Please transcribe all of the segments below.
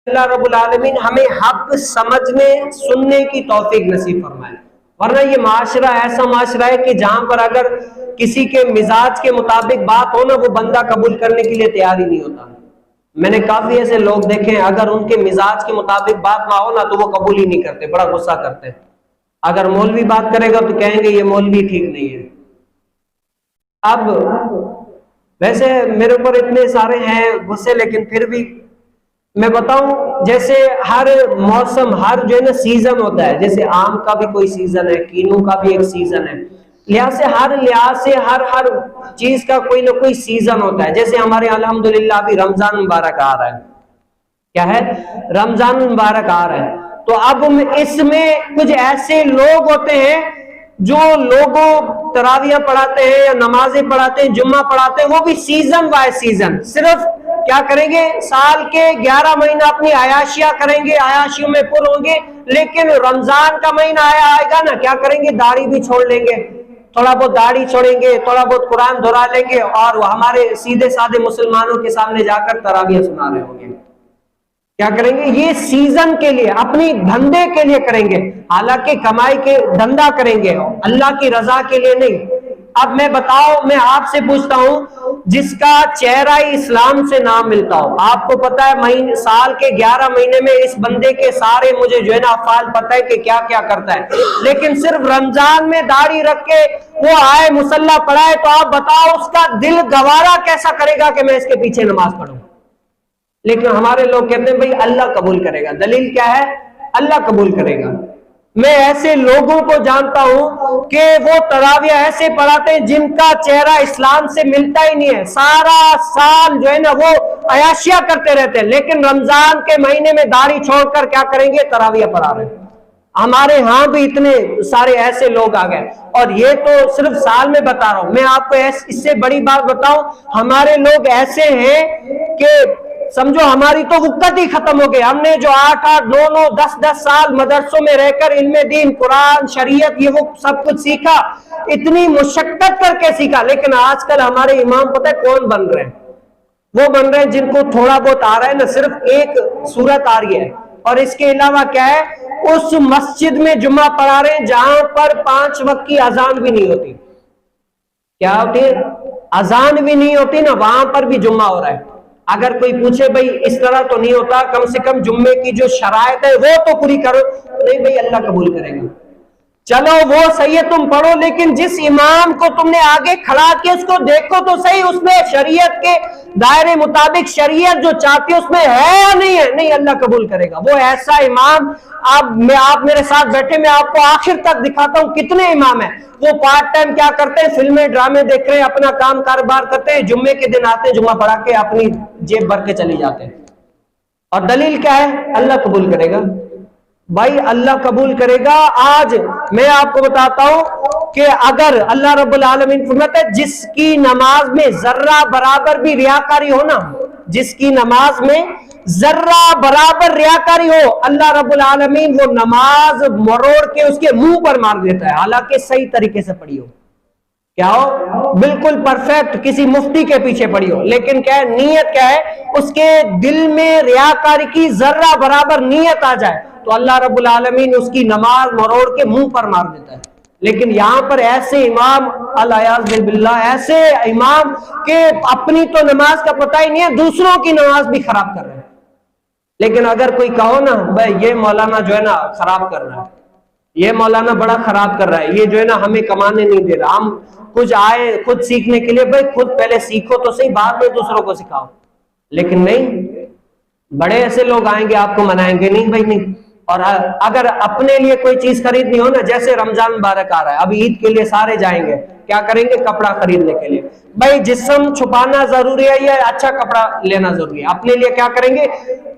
اللہ رب العالمین ہمیں حق سمجھنے سننے کی توفیق نصیب فرمائے، ورنہ یہ معاشرہ ایسا معاشرہ ہے کہ جہاں پر اگر کسی کے مزاج کے مطابق بات ہو نا، وہ بندہ قبول کرنے کے لیے تیار ہی نہیں ہوتا۔ میں نے کافی ایسے لوگ دیکھے ہیں، اگر ان کے مزاج کے مطابق بات نہ ہو نا تو وہ قبول ہی نہیں کرتے، بڑا غصہ کرتے ہیں۔ اگر مولوی بات کرے گا تو کہیں گے یہ مولوی ٹھیک نہیں ہے۔ اب ویسے میرے اوپر اتنے سارے ہیں غصے، لیکن پھر بھی میں بتاؤں، جیسے ہر موسم، ہر جو ہے نا سیزن ہوتا ہے، جیسے آم کا بھی کوئی سیزن ہے، کینو کا بھی ایک سیزن ہے، لحاظ سے ہر چیز کا کوئی نہ کوئی سیزن ہوتا ہے۔ جیسے ہمارے الحمدللہ ابھی رمضان مبارک آ رہا ہے، کیا ہے؟ رمضان مبارک آ رہا ہے، تو اب اس میں کچھ ایسے لوگ ہوتے ہیں جو لوگوں تراویح پڑھاتے ہیں یا نمازیں پڑھاتے ہیں، جمعہ پڑھاتے ہیں، وہ بھی سیزن بائی سیزن صرف کیا کریں گے، سال کے 11 مہینہ اپنی عیاشیاں کریں گے، عیاشیوں میں پر ہوں گے، لیکن رمضان کا مہینہ آئے گا نا، کیا کریں گے، داڑھی بھی چھوڑ لیں گے، تھوڑا بہت داڑھی چھوڑیں گے، تھوڑا بہت قرآن دہرا لیں گے، اور وہ ہمارے سیدھے سادے مسلمانوں کے سامنے جا کر تراویح سنا رہے ہوں گے۔ کیا کریں گے؟ یہ سیزن کے لیے، اپنی دھندے کے لیے کریں گے، حالانکہ کمائی کے دھندا کریں گے، اللہ کی رضا کے لیے نہیں۔ اب میں میں آپ سے پوچھتا ہوں، جس کا چہرہ اسلام سے نہ ملتا ہو، آپ کو پتا ہے سال کے 11 مہینے میں اس بندے کے سارے مجھے جو ہے نا افعال پتہ ہے کہ کیا کیا کرتا ہے، لیکن صرف رمضان میں داڑھی رکھ کے وہ آئے مصلی پڑھائے، تو آپ بتاؤ اس کا دل گوارا کیسا کرے گا کہ میں اس کے پیچھے نماز پڑھوں؟ لیکن ہمارے لوگ کہتے ہیں بھئی اللہ قبول کرے گا۔ دلیل کیا ہے؟ اللہ قبول کرے گا۔ میں ایسے لوگوں کو جانتا ہوں کہ وہ تراویح ایسے پڑھاتے ہیں جن کا چہرہ اسلام سے ملتا ہی نہیں ہے، سارا سال جو ہے نا وہ عیاشیاں کرتے رہتے ہیں، لیکن رمضان کے مہینے میں داڑھی چھوڑ کر کیا کریں گے، تراویح پڑھا رہے ہیں۔ ہمارے ہاں بھی اتنے سارے ایسے لوگ آ گئے، اور یہ تو صرف سال میں بتا رہا ہوں، میں آپ کو اس سے بڑی بات بتاؤں، ہمارے لوگ ایسے ہیں کہ سمجھو ہماری تو وقت ہی ختم ہو گئی۔ ہم نے جو 8 9 10 سال مدرسوں میں رہ کر ان میں دین، قرآن، شریعت، یہ وہ سب کچھ سیکھا، اتنی مشقت کر کے سیکھا، لیکن آج کل ہمارے امام پتہ ہے کون بن رہے ہیں؟ وہ بن رہے ہیں جن کو تھوڑا بہت آ رہا ہے نا، صرف ایک سورت آ رہی ہے، اور اس کے علاوہ کیا ہے، اس مسجد میں جمعہ پڑھا رہے ہیں جہاں پر 5 وقت کی اذان بھی نہیں ہوتی۔ کیا ہوتی ہے؟ اذان بھی نہیں ہوتی نا، وہاں پر بھی جمعہ ہو رہا ہے۔ اگر کوئی پوچھے بھئی اس طرح تو نہیں ہوتا، کم سے کم جمعے کی جو شرائط ہے وہ تو پوری کرو، نہیں بھئی اللہ قبول کرے گا۔ چلو وہ صحیح ہے، تم پڑھو، لیکن جس امام کو تم نے آگے کھڑا کیا اس کو دیکھو تو صحیح، اس میں شریعت کے دائرے مطابق شریعت جو چاہتی ہے اس میں ہے یا نہیں ہے؟ نہیں، اللہ قبول کرے گا۔ وہ ایسا امام، آپ میرے ساتھ بیٹھے، میں آپ کو آخر تک دکھاتا ہوں کتنے امام ہیں، وہ پارٹ ٹائم کیا کرتے ہیں، فلمیں ڈرامے دیکھ رہے ہیں، اپنا کام کاروبار کرتے ہیں، جمعے کے دن آتے ہیں، جمعہ پڑھا کے اپنی جیب بھر کے چلی جاتے ہیں، اور دلیل کیا ہے؟ اللہ قبول کرے گا۔ بھائی اللہ قبول کرے گا۔ آج میں آپ کو بتاتا ہوں کہ اگر اللہ رب العالمین فرماتا ہے جس کی نماز میں ذرہ برابر بھی ریاکاری ہو نا، جس کی نماز میں ذرہ برابر ریاکاری ہو، اللہ رب العالمین وہ نماز مروڑ کے اس کے منہ پر مار دیتا ہے، حالانکہ صحیح طریقے سے پڑھی ہو، کیا ہو، بالکل پرفیکٹ، کسی مفتی کے پیچھے پڑھی ہو، لیکن کیا ہے، نیت کیا ہے، اس کے دل میں ریاکاری کی ذرہ برابر نیت آ جائے تو اللہ رب العالمین اس کی نماز مروڑ کے منہ پر مار دیتا ہے۔ لیکن یہاں پر ایسے امام، الیاذ باللہ، ایسے امام کہ اپنی تو نماز کا پتہ ہی نہیں ہے، دوسروں کی نماز بھی خراب کر رہے ہیں۔ لیکن اگر کوئی کہو نا بھائی یہ مولانا جو ہے نا خراب کر رہا ہے، یہ مولانا بڑا خراب کر رہا ہے، یہ جو ہے نا ہمیں کمانے نہیں دے رہا، ہم کچھ آئے خود سیکھنے کے لیے، بھائی خود پہلے سیکھو تو صحیح، بعد میں دوسروں کو سکھاؤ، لیکن نہیں، بڑے ایسے لوگ آئیں گے آپ کو منائیں گے، نہیں بھائی نہیں۔ اور اگر اپنے لیے کوئی چیز خریدنی ہو نا، جیسے رمضان مبارک آ رہا ہے، ابھی عید کے لیے سارے جائیں گے، کیا کریں گے، کپڑا خریدنے کے لیے، بھائی جسم چھپانا ضروری ہے یا اچھا کپڑا لینا ضروری ہے؟ اپنے لیے کیا کریں گے،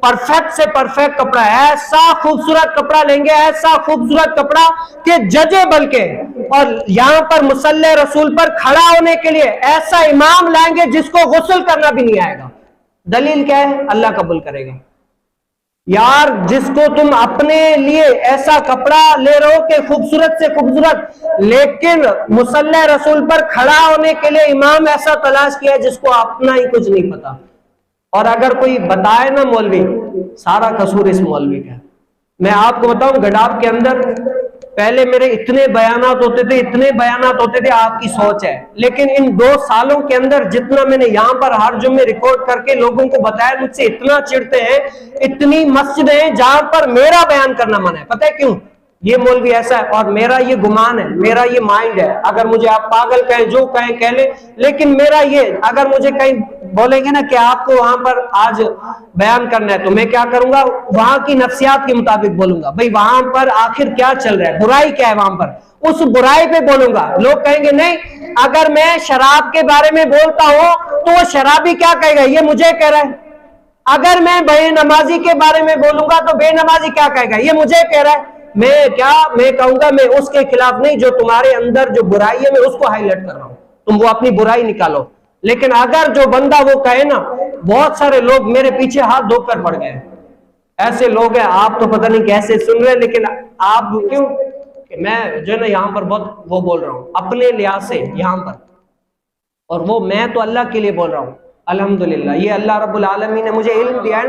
پرفیکٹ سے پرفیکٹ کپڑا، ایسا خوبصورت کپڑا لیں گے، ایسا خوبصورت کپڑا کہ ججے، بلکہ اور یہاں پر مصلی رسول پر کھڑا ہونے کے لیے ایسا امام لائیں گے جس کو غسل کرنا بھی نہیں آئے گا۔ دلیل کیا ہے؟ اللہ قبول کرے گا۔ یار جس کو تم اپنے لیے ایسا کپڑا لے رہے ہو کہ خوبصورت سے خوبصورت، لیکن مصلی رسول پر کھڑا ہونے کے لیے امام ایسا تلاش کیا جس کو اپنا ہی کچھ نہیں پتا، اور اگر کوئی بتائے نا مولوی، سارا قصور اس مولوی کا. میں آپ کو بتاؤں گڈاپ کے اندر پہلے میرے اتنے بیانات ہوتے تھے، آپ کی سوچ ہے، لیکن ان 2 سالوں کے اندر جتنا میں نے یہاں پر ہر جمعے ریکارڈ کر کے لوگوں کو بتایا، مجھ سے اتنا چڑھتے ہیں. اتنی مسجدیں ہیں جہاں پر میرا بیان کرنا منع ہے. پتہ ہے کیوں؟ یہ مولوی ایسا ہے، اور میرا یہ گمان ہے، میرا یہ مائنڈ ہے. اگر مجھے آپ پاگل کہیں، جو کہیں کہہ لیں، لیکن میرا یہ، اگر مجھے کہیں بولیں گے نا کہ آپ کو وہاں پر آج بیان کرنا ہے، تو میں کیا کروں گا؟ وہاں کی نفسیات کے مطابق بولوں گا. بھئی وہاں پر آخر کیا چل رہا ہے، برائی کیا ہے وہاں پر، اس برائی پہ بولوں گا. لوگ کہیں گے نہیں، اگر میں شراب کے بارے میں بولتا ہوں تو وہ شرابی کیا کہے گا، یہ مجھے کہہ رہا ہے. اگر میں بے نمازی کے بارے میں بولوں گا تو بے نمازی کیا کہے گا، یہ مجھے کہہ رہا ہے. میں کہوں گا میں اس کے خلاف نہیں، جو تمہارے اندر جو برائی ہے میں اس کو ہائی لائٹ کر رہا ہوں، تم وہ اپنی برائی نکالو. لیکن اگر جو بندہ وہ کہے نا، بہت سارے لوگ میرے پیچھے ہاتھ دھو کر پڑ گئے ہیں. ایسے لوگ ہیں، آپ تو پتہ نہیں کیسے سن رہے ہیں، لیکن آپ کیوں کہ میں جو ہے نا یہاں پر بہت وہ بول رہا ہوں اپنے لحاظ سے یہاں پر، اور وہ میں تو اللہ کے لیے بول رہا ہوں. الحمدللہ یہ اللہ رب العالمین نے مجھے علم دیا ہے.